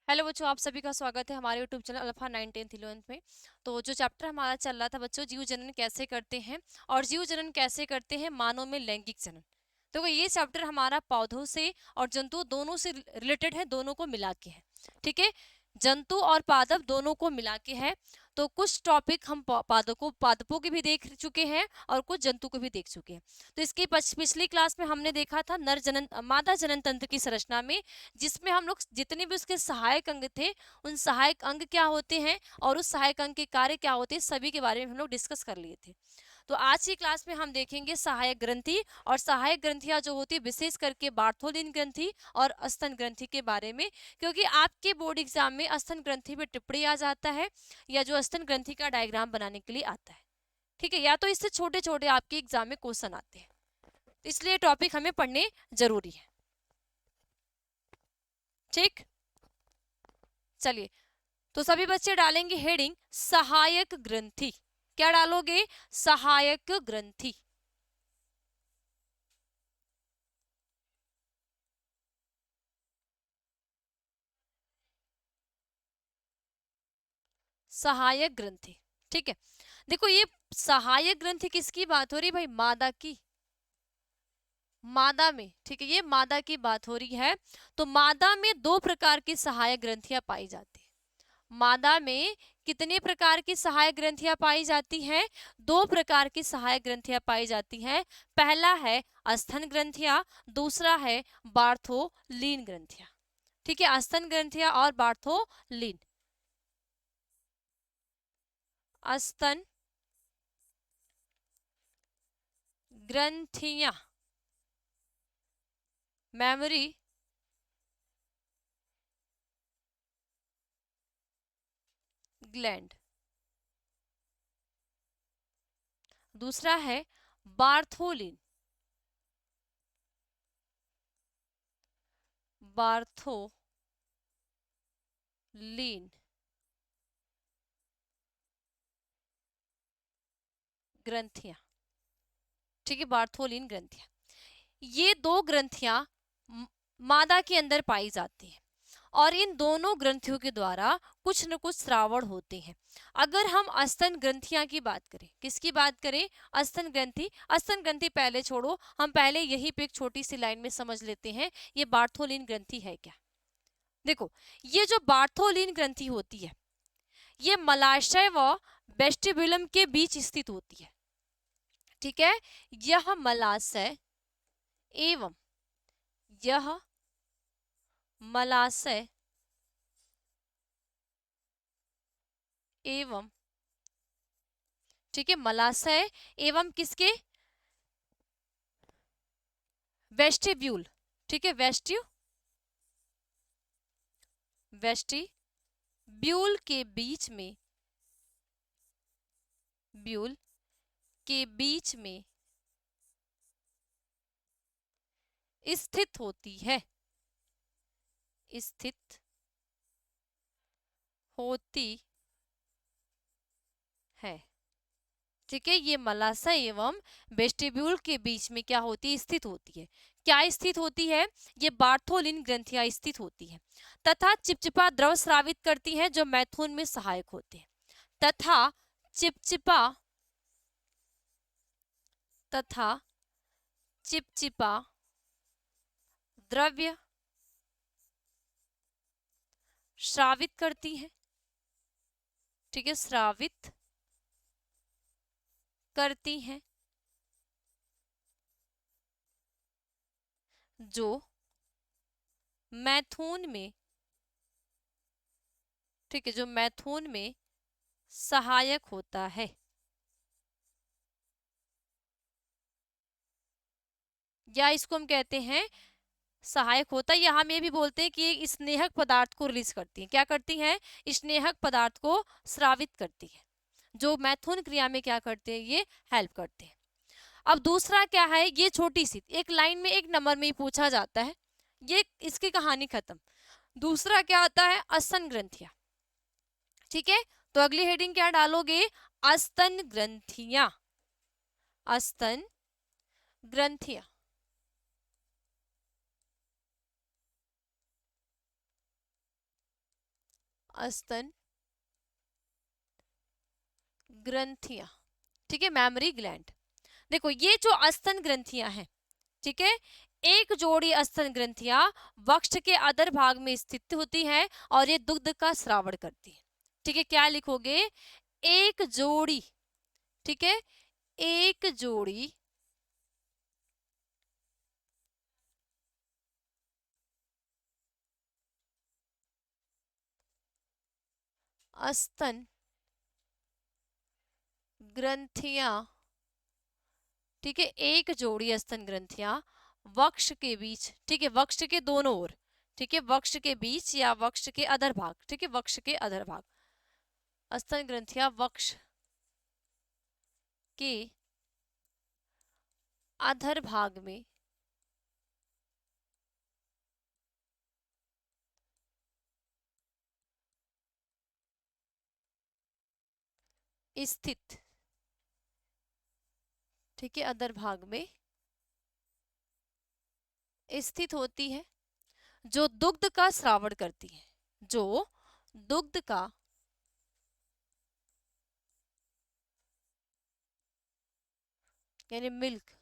Hello बच्चों, आप सभी का स्वागत है हमारे YouTube channel alpha 9 10th 11th में। तो जो चैप्टर हमारा चल रहा था बच्चों, जीव जनन कैसे करते हैं और जीव जनन कैसे करते हैं मानव में लैंगिक जनन। तो ये चैप्टर हमारा पौधों से और जंतु दोनों से रिलेटेड है, दोनों को मिला के है। ठीक है, जंतु और पादप दोनों को मिला के है। तो कुछ टॉपिक हम पादपों के भी देख चुके हैं और कुछ जंतु को भी देख चुके हैं। तो इसकी पिछली क्लास में हमने देखा था नर जनन मादा जनन तंत्र की संरचना में, जिसमें हम लोग जितने भी उसके सहायक अंग थे, उन सहायक अंग क्या होते हैं और उस सहायक अंग के कार्य क्या होते हैं, सभी के बारे में हम लोग डिस्कस कर लिए थे। तो आज की क्लास में हम देखेंगे सहायक ग्रंथि, और सहायक ग्रंथियां जो होती है विशेष करके बार्थोलिन ग्रंथि और स्तन ग्रंथि के बारे में, क्योंकि आपके बोर्ड एग्जाम में स्तन ग्रंथि पे टिप्पणी आ जाता है या जो स्तन ग्रंथि का डायग्राम बनाने के लिए आता है। ठीक है, या तो इससे छोटे छोटे आपके एग्जाम में क्वेश्चन आते हैं, इसलिए टॉपिक हमें पढ़ने जरूरी है। ठीक, चलिए। तो सभी बच्चे डालेंगे हेडिंग सहायक ग्रंथि। क्या डालोगे? सहायक ग्रंथि। सहायक ग्रंथि। ठीक है, देखो ये सहायक ग्रंथि किसकी बात हो रही है भाई? मादा की। मादा में, ठीक है, ये मादा की बात हो रही है। तो मादा में दो प्रकार की सहायक ग्रंथियां पाई जाती है। मादा में कितने प्रकार की सहायक ग्रंथियां पाई जाती हैं? दो प्रकार की सहायक ग्रंथियां पाई जाती हैं। पहला है स्तन ग्रंथियां, दूसरा है बार्थोलीन ग्रंथियां। ठीक है, स्तन ग्रंथियां और बार्थोलीन। स्तन ग्रंथियां, मेमोरी ग्लैंड। दूसरा है बार्थोलीन, बार्थोलीन ग्रंथियां। ठीक है, बार्थोलीन ग्रंथियां, ये दो ग्रंथियां मादा के अंदर पाई जाती हैं और इन दोनों ग्रंथियों के द्वारा कुछ न कुछ श्रावण होते हैं। अगर हम स्तन ग्रंथियां की बात करें, किसकी बात करें? स्तन ग्रंथि। स्तन ग्रंथि पहले छोड़ो, हम पहले यही पे एक छोटी सी लाइन में समझ लेते हैं ये बार्थोलीन ग्रंथि है क्या। देखो, ये जो बार्थोलीन ग्रंथि होती है, ये मलाशय व वेस्टिब्युलम के बीच स्थित होती है। ठीक है, यह मलाशय एवं यह मलाशय एवं, ठीक है, मलाशय एवं किसके? वेस्टिब्यूल। ठीक है, वेस्टिब्यूल के बीच में, ब्यूल के बीच में स्थित होती है, स्थित होती है। ठीक है, ये मलाशय एवं वेस्टिब्यूल के बीच में क्या होती है? स्थित होती है। क्या स्थित होती है? ये बार्थोलिन ग्रंथियां स्थित होती है तथा चिपचिपा द्रव स्रावित करती हैं जो मैथुन में सहायक होते हैं। तथा चिपचिपा तथा चिपचिपा द्रव्य श्रावित करती है। ठीक है, श्रावित करती हैं जो मैथुन में, ठीक है, जो मैथुन में सहायक होता है। या इसको हम कहते हैं सहायक होता है, या हम ये भी बोलते हैं कि ये स्नेहक पदार्थ को रिलीज करती है। क्या करती हैं? स्नेहक पदार्थ को स्रावित करती है, जो मैथुन क्रिया में क्या करते हैं? ये हेल्प करते हैं। अब दूसरा क्या है? ये छोटी सी एक लाइन में एक नंबर में ही पूछा जाता है, ये इसकी कहानी खत्म। दूसरा क्या आता है? स्तन ग्रंथियां। ठीक है, तो अगली हेडिंग क्या डालोगे? स्तन ग्रंथियां। स्तन ग्रंथियां। अस्तन ग्रंथियां, ठीक है, मेमोरी ग्लैंड। देखो ये जो अस्तन ग्रंथियां हैं, ठीक है, एक जोड़ी अस्तन ग्रंथियां वक्ष के अधर भाग में स्थित होती हैं और ये दुग्ध का स्रावण करती है। ठीक है, क्या लिखोगे? एक जोड़ी, ठीक है, एक जोड़ी अस्तन ग्रंथियां, ठीक है, एक जोड़ी अस्तन ग्रंथियां वक्ष के बीच, ठीक है, वक्ष के दोनों ओर, ठीक है, वक्ष के बीच या वक्ष के अधर भाग, ठीक है, वक्ष के अधर भाग, अस्तन ग्रंथियां वक्ष के अधर भाग में स्थित, ठीक है, अधर भाग में स्थित होती है, जो दुग्ध का स्रावण करती है, जो दुग्ध का यानी मिल्क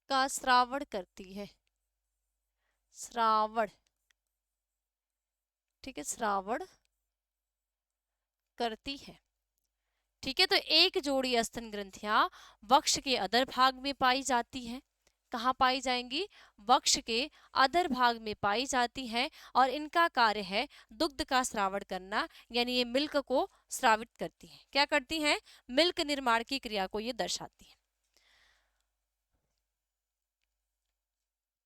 का श्रावण करती है, श्रावण, ठीक है, श्रावण करती है। ठीक है, तो एक जोड़ी स्तन ग्रंथियां वक्ष के अधर भाग में पाई जाती हैं। कहाँ पाई जाएंगी? वक्ष के अधर भाग में पाई जाती हैं और इनका कार्य है दुग्ध का स्रावण करना, यानी ये मिल्क को स्रावित करती हैं। क्या करती हैं? मिल्क निर्माण की क्रिया को ये दर्शाती है।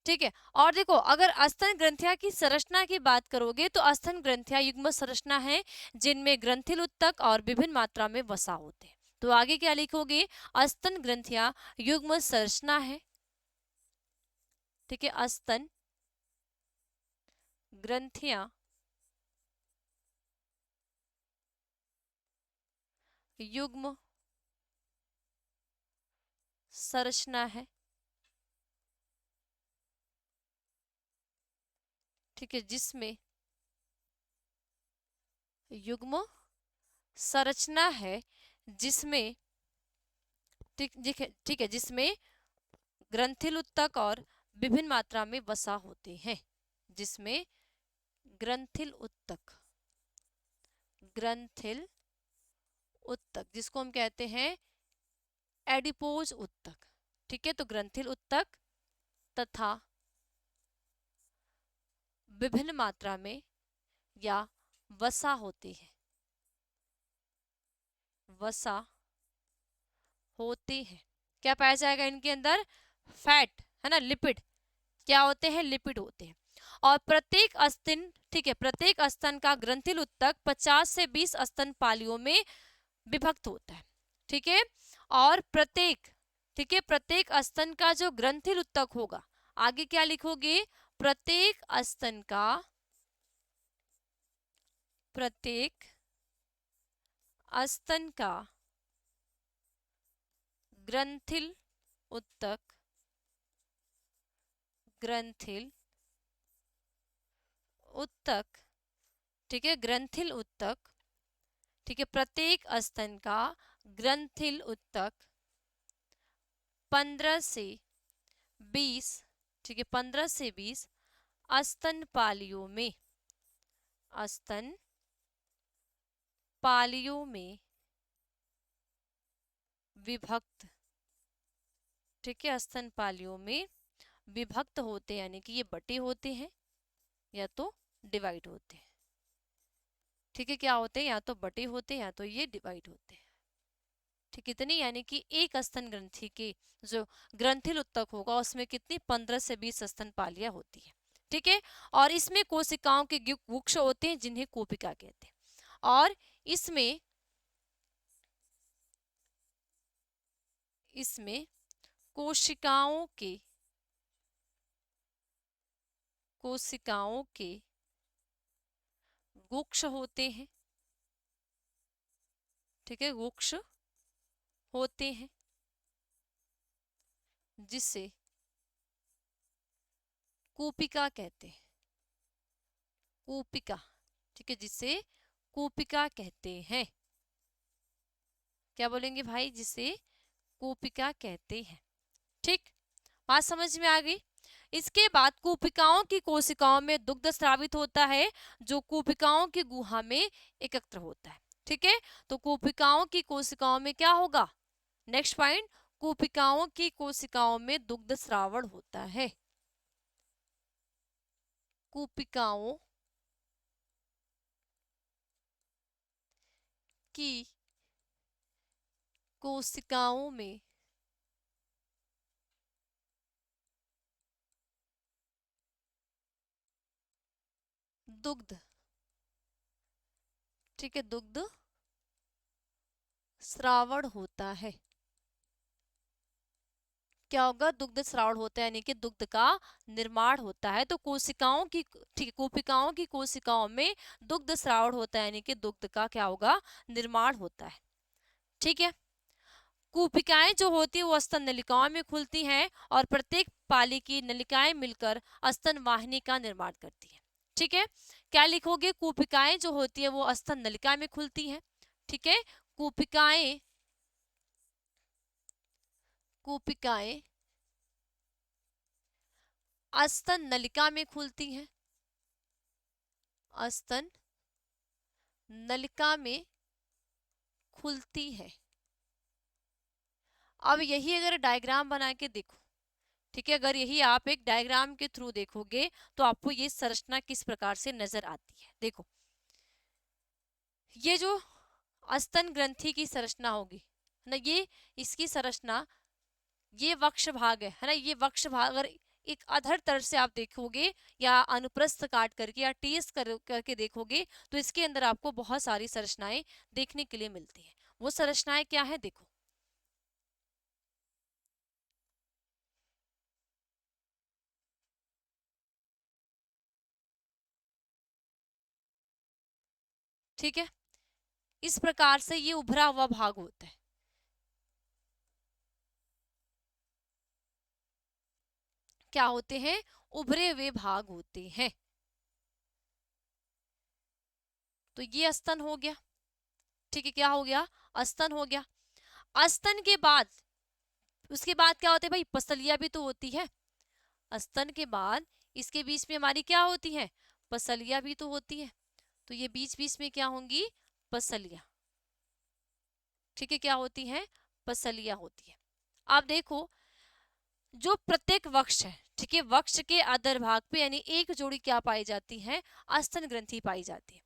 ठीक है, और देखो अगर अस्तन ग्रंथियां की संरचना की बात करोगे तो अस्तन ग्रंथियां युग्म संरचना है जिनमें ग्रंथिल उत्तक और विभिन्न मात्रा में वसा होते हैं। तो आगे क्या लिखोगे? अस्तन ग्रंथियां युग्म संरचना है, ठीक है, अस्तन ग्रंथियां युग्म संरचना है, ठीक है, जिसमें युग्म संरचना है जिसमें, ठीक है, जिसमें ग्रंथिल उत्तक और विभिन्न मात्रा में वसा होते हैं, जिसमें ग्रंथिल उत्तक, ग्रंथिल उत्तक जिसको हम कहते हैं एडिपोज उत्तक, ठीक है, तो ग्रंथिल उत्तक तथा विभिन्न मात्रा में या वसा होती है, वसा होती है। क्या पाया जाएगा इनके अंदर? फैट, है ना, लिपिड। क्या होते हैं? लिपिड होते हैं। और प्रत्येक अस्तन, ठीक है, प्रत्येक अस्तन का ग्रंथिल उत्तक 50 से 20 अस्तन पालियों में विभक्त होता है, ठीक है, और प्रत्येक, ठीक है, प्रत्येक अस्तन का जो ग्रंथिल उत्तक होगा, आगे क्या लिखोगे? प्रत्येक अस्तन का, प्रत्येक अस्तन का ग्रंथिल उत्तक, ग्रंथिल उत्तक, ठीक है, ग्रंथिल उत्तक, ठीक है, प्रत्येक अस्तन का ग्रंथिल उत्तक 15 से 20, ठीक है, 15 से 20 अस्तन पालियों में, अस्तन पालियों में विभक्त, ठीक है, अस्तन पालियों में विभक्त होते हैं, यानी कि ये बटे होते हैं या तो डिवाइड होते हैं। ठीक है, क्या होते हैं? या तो बटे होते हैं या तो ये डिवाइड होते हैं। ठीक, कितनी? यानी कि एक स्तन ग्रंथि के जो ग्रंथिल उत्तक होगा उसमें कितनी? 15 से 20 स्तन पालियां होती है। ठीक है, और इसमें कोशिकाओं के गुक्ष होते हैं जिन्हें कोपिका कहते हैं, और इसमें इसमें कोशिकाओं के गुक्ष होते हैं, ठीक है, गुक्ष होते हैं जिसे कूपिका कहते हैं, कूपिका, ठीक है, जिसे कूपिका कहते हैं। क्या बोलेंगे भाई? जिसे कूपिका कहते हैं। ठीक, बात समझ में आ गई। इसके बाद कूपिकाओं की कोशिकाओं में दुग्ध स्रावित होता है, जो कूपिकाओं की गुहा में एकत्र होता है। ठीक है, तो कूपिकाओं की कोशिकाओं में क्या होगा? नेक्स्ट पॉइंट, कूपिकाओं की कोशिकाओं में दुग्ध स्रावण होता है। कूपिकाओं की कोशिकाओं में दुग्ध, ठीक है, दुग्ध स्रावण होता है। क्या होगा? दुग्ध स्रावण होता है, यानी कि दुग्ध का निर्माण होता है। तो कोशिकाओं की, ठीक है, कोशिकाओं की कोशिकाओं में दुग्ध स्रावण होता है, यानी कि दुग्ध का क्या होगा? निर्माण होता है। ठीक है, कूपिकाएं जो होती है वो स्तन नलिकाओं में खुलती हैं और प्रत्येक पाली की नलिकाएं मिलकर स्तन वाहिनी का निर्माण करती है। ठीक है, क्या लिखोगे? कूपिकाएं जो होती है वो स्तन नलिका में खुलती हैं। ठीक है, कूपिकाएं, कूपिकाएं स्तन नलिका में खुलती हैं, स्तन नलिका में खुलती है। अब यही अगर डायग्राम बना के देखो, ठीक है, अगर यही आप एक डायग्राम के थ्रू देखोगे तो आपको ये संरचना किस प्रकार से नजर आती है। देखो, ये जो स्तन ग्रंथि की संरचना होगी ना, ये इसकी संरचना, ये वक्ष भाग है ना, ये वक्ष भाग अगर एक अधर तरफ से आप देखोगे या अनुप्रस्थ काट करके या टीएस करके देखोगे तो इसके अंदर आपको बहुत सारी संरचनाएं देखने के लिए मिलती हैं। वो संरचनाएं क्या है? देखो, ठीक है, इस प्रकार से ये उभरा हुआ भाग होता है। क्या होते हैं? उभरे हुए भाग होते हैं। तो ये स्तन हो गया। ठीक है, क्या हो गया? स्तन हो गया। स्तन के बाद, उसके बाद क्या होते हैं भाई? पसलियां भी तो होती है। स्तन के बाद इसके बीच में हमारी क्या होती है? पसलियां भी तो होती है। तो ये बीच बीच में क्या होंगी? पसलियां। ठीक है, क्या होती है? पसलियां होती है। आप देखो, जो प्रत्येक वक्ष है, ठीक है, वक्ष के अधर भाग पे यानी एक जोड़ी क्या पाई जाती है? स्तन ग्रंथि पाई जाती है।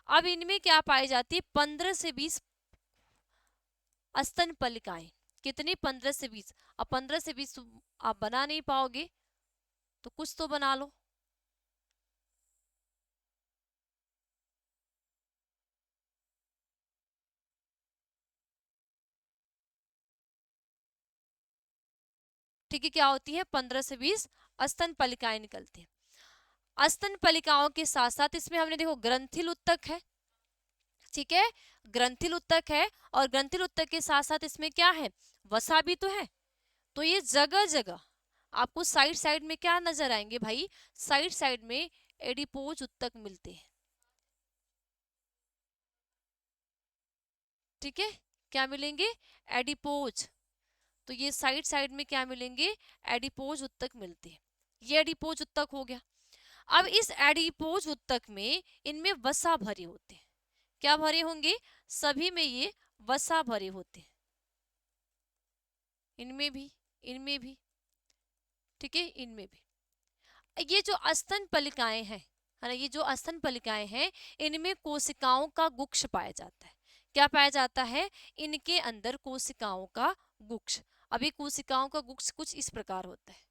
अब इनमें क्या पाई जाती है? 15 से 20 स्तन पलिकाएं। कितनी? 15 से 20। अब 15 से 20 आप बना नहीं पाओगे तो कुछ तो बना लो। ठीक है, क्या होती है? 15 से 20 स्तन पलिकाएं निकलती हैं। स्तन पलिकाओं के साथ साथ इसमें हमने देखो ग्रंथिल उत्तक है। ठीक है, ग्रंथिल उत्तक है और ग्रंथिल उत्तक के साथ साथ इसमें क्या है? वसा भी तो है। तो ये जगह जगह आपको साइड साइड में क्या नजर आएंगे भाई? साइड साइड में एडिपोज उत्तक मिलते हैं। ठीक है, क्या मिलेंगे? एडिपोज। तो ये साइड साइड में क्या मिलेंगे? एडिपोज उत्तक मिलते हैं। ये एडिपोज उत्तक हो गया। अब इस एडिपोज उत्तक में इनमें वसा भरे होते हैं। क्या भरे होंगे? सभी में ये वसा भरे होते हैं। इनमें भी, इनमें भी, ठीक है, इनमें भी। ये जो स्तन पलिकाएं हैं, है ना, ये जो स्तन पलिकाएं हैं, इनमें कोशिकाओं का गुक्ष पाया जाता है। क्या पाया जाता है? इनके अंदर कोशिकाओं का गुक्ष। अभी कोशिकाओं का गुक्ष कुछ इस प्रकार होता है।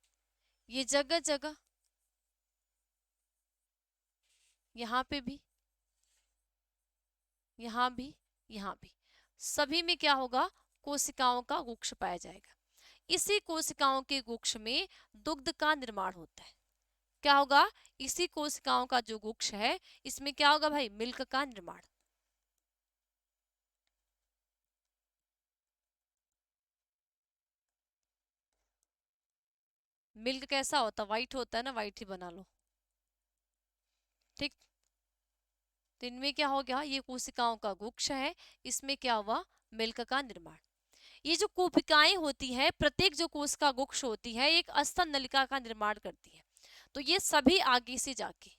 ये जगह जगह, यहाँ पे भी, यहाँ भी, यहाँ भी, सभी में क्या होगा? कोशिकाओं का गुक्ष पाया जाएगा। इसी कोशिकाओं के गुक्ष में दुग्ध का निर्माण होता है। क्या होगा? इसी कोशिकाओं का जो गुक्ष है, इसमें क्या होगा भाई? मिल्क का निर्माण। मिल्क कैसा होता? व्हाइट होता है ना, व्हाइट ही बना लो। ठीक, तो इनमें क्या हो गया, ये कोशिकाओं का गुच्छ है, इसमें क्या हुआ, मिल्क का निर्माण। ये जो कोशिकाएं होती है, प्रत्येक जो कोशिका गुच्छ होती है एक स्तन नलिका का निर्माण करती है। तो ये सभी आगे से जाके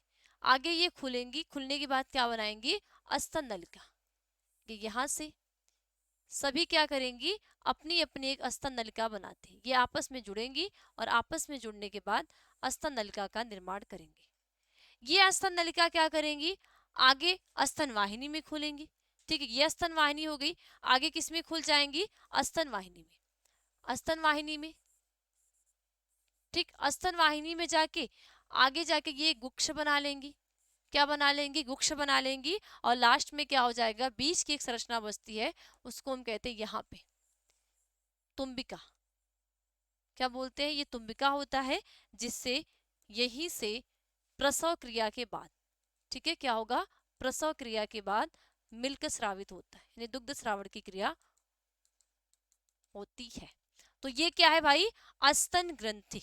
आगे ये खुलेंगी, खुलने के बाद क्या बनाएंगी, स्तन नलिका। ये यहाँ से सभी क्या करेंगी, अपनी अपनी एक स्तन नलिका बनाते हैं, ये आपस में जुड़ेंगी और आपस में जुड़ने के बाद स्तन नलिका का निर्माण करेंगे। ये स्तन नलिका क्या करेंगी, आगे स्तन वाहिनी में खुलेंगी। ठीक है, ये स्तन वाहिनी हो गई, आगे किस में खुल जाएंगी, स्तन वाहिनी में, स्तन वाहिनी में। ठीक, स्तन वाहिनी में जाके आगे जाके ये गुच्छ बना लेंगी, क्या बना लेंगी, गुच्छ बना लेंगी। और लास्ट में क्या हो जाएगा, बीच की एक संरचना बचती है, उसको हम कहते हैं यहाँ पे तुम्बिका। क्या बोलते हैं, ये तुम्बिका होता है, जिससे यहीं से प्रसव क्रिया के बाद, ठीक है, क्या होगा, प्रसव क्रिया के बाद मिल्क स्रावित होता है, यानी दुग्ध श्रावण की क्रिया होती है। तो ये क्या है भाई, स्तन ग्रंथि।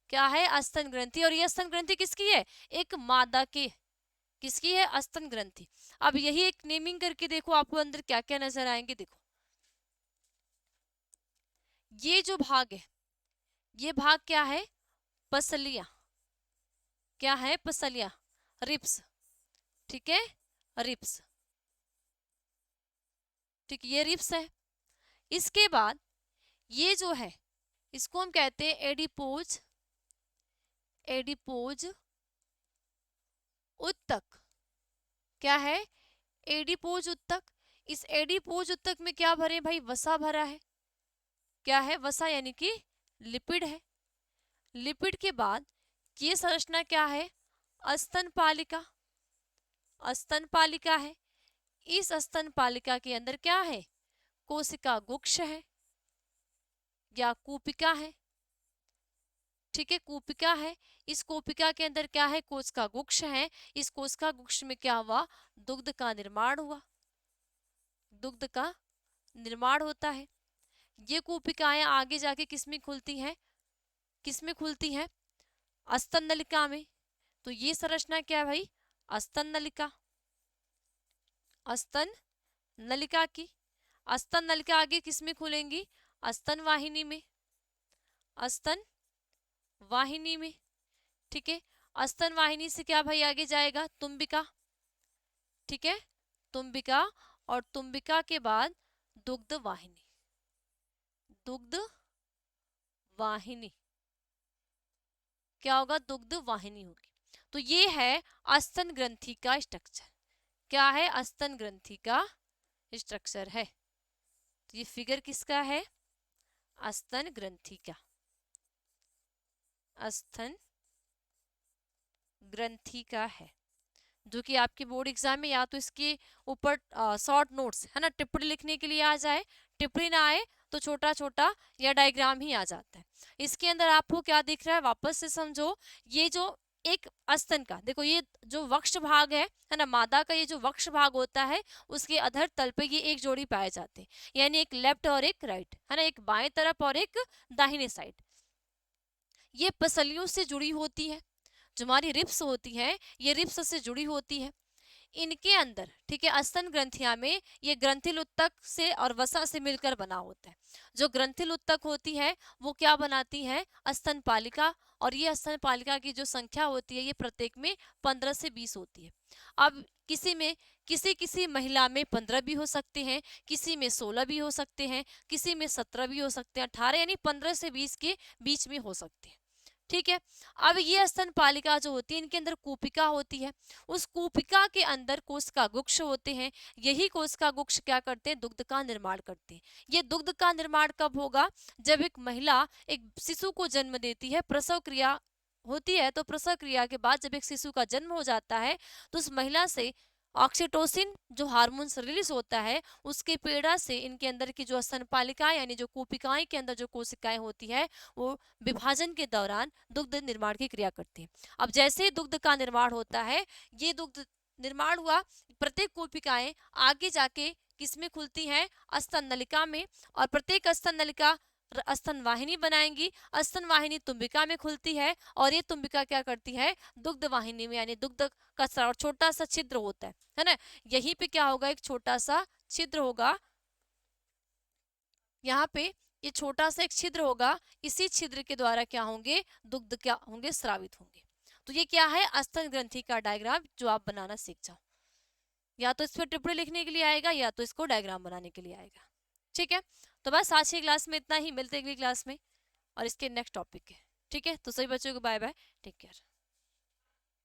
क्या है, स्तन ग्रंथि। और ये स्तन ग्रंथि किसकी है, एक मादा के, किसकी है, स्तन ग्रंथि। अब यही एक नेमिंग करके देखो, आपको अंदर क्या क्या नजर आएंगे। देखो ये जो भाग है, ये भाग क्या है, पसलियां। क्या है, पसलियां, रिप्स। ठीक है, रिप्स। ठीक, ये रिप्स है। इसके बाद ये जो है, इसको हम कहते हैं एडिपोज, एडिपोज उत्तक। क्या है, एडिपोज उत्तक। इस एडिपोज उत्तक में क्या भरे भाई, वसा भरा है। क्या है, वसा, यानी कि लिपिड है। लिपिड के बाद ये संरचना क्या है, स्तनपालिका, स्तनपालिका है। इस स्तनपालिका के अंदर क्या है, कोशिका गुच्छ है या कूपिका है। ठीक है, कूपिका है। इस कूपिका के अंदर क्या है, कोशिका गुच्छ है। इस कोशिका गुच्छ में क्या हुआ, दुग्ध का निर्माण हुआ, दुग्ध का निर्माण होता है। ये कूपिकाएं आगे जाके किसमें खुलती हैं, किसमें खुलती हैं, स्तन नलिका में। तो ये संरचना क्या है भाई, स्तन नलिका, स्तन नलिका की। स्तन नलिका आगे किसमें खुलेंगी, स्तन वाहिनी में, स्तन वाहिनी में। ठीक है, स्तन वाहिनी से क्या भाई आगे जाएगा, तुम्बिका। ठीक है, तुम्बिका। और तुम्बिका के बाद दुग्ध वाहिनी, दुग्ध वाहिनी। क्या होगा, दुग्ध वाहिनी होगी। तो ये है स्तन ग्रंथि का स्ट्रक्चर। क्या है, स्तन ग्रंथि का स्ट्रक्चर है। तो ये फिगर किसका है, स्तन ग्रंथि का, स्तन ग्रंथि का है, जो कि आपके बोर्ड एग्जाम में या तो इसके ऊपर शॉर्ट नोट्स है ना, टिप्पणी लिखने के लिए आ जाए, टिप्पणी ना आए तो छोटा छोटा या डायग्राम ही आ जाता है। इसके अंदर आपको क्या दिख रहा है, वापस से समझो। ये जो एक स्तन का देखो, ये जो वक्ष भाग है ना, मादा का ये जो वक्ष भाग होता है, उसके अधर तल पे ये एक जोड़ी पाए जाते हैं, यानी एक लेफ्ट और एक राइट, है ना, एक बाएं तरफ और एक दाहिने साइड। ये पसलियों से जुड़ी होती है, जो हमारी रिप्स होती है, ये रिप्स से जुड़ी होती है। इनके अंदर, ठीक है, स्तन ग्रंथिया में ये ग्रंथिल उत्तक से और वसा से मिलकर बना होता है। जो ग्रंथिल उत्तक होती है वो क्या बनाती है, स्तनपालिका। और ये स्तनपालिका की जो संख्या होती है, ये प्रत्येक में 15 से 20 होती है। अब किसी में, किसी किसी महिला में 15 भी हो सकते हैं, किसी में 16 भी हो सकते हैं, किसी में 17 भी हो सकते हैं, 18, यानी 15 से 20 के बीच में हो सकते हैं। ठीक है, अब ये स्तनपालिका जो होती है, इनके अंदर कूपिका होती है। उस कूपिका के अंदर कोशिका गुच्छ होते हैं। यही कोशिका गुच्छ क्या करते हैं, दुग्ध का निर्माण करते हैं। ये दुग्ध का निर्माण कब होगा, जब एक महिला एक शिशु को जन्म देती है, प्रसव क्रिया होती है। तो प्रसव क्रिया के बाद जब एक शिशु का जन्म हो जाता है, तो उस महिला से ऑक्सीटोसिन जो हार्मोन रिलीज होता है, उसके पेड़ा से इनके अंदर की जो स्तनपालिकाएं यानी जो कूपिकाएं के अंदर जो कोशिकाएं होती है, वो विभाजन के दौरान दुग्ध निर्माण की क्रिया करती है। अब जैसे ही दुग्ध का निर्माण होता है, ये दुग्ध निर्माण हुआ, प्रत्येक कोशिकाएं आगे जाके किसमें खुलती हैं, स्तन नलिका में। और प्रत्येक स्तन नलिका स्तन वाहिनी बनाएंगी। स्तन वाहिनी तुम्बिका में खुलती है और ये तुम्बिका क्या करती है, दुग्ध वाहिनी में यानी दुग्ध का स्राव, छोटा सा छिद्र होता है ना, यहीं पे क्या होगा, एक छोटा सा छिद्र होगा, यहाँ पे ये छोटा सा एक छिद्र होगा, इसी छिद्र के द्वारा क्या होंगे, दुग्ध क्या होंगे, स्रावित होंगे। तो ये क्या है, स्तन ग्रंथि का डायग्राम जो आप बनाना सीख जाओ। या तो इस पर टिप्पणी लिखने के लिए आएगा या तो इसको डायग्राम बनाने के लिए आएगा। ठीक है, तो बस आज की क्लास में इतना ही, मिलते हैं अगली क्लास में और इसके नेक्स्ट टॉपिक है। ठीक है, तो सभी बच्चों को बाय बाय, टेक केयर।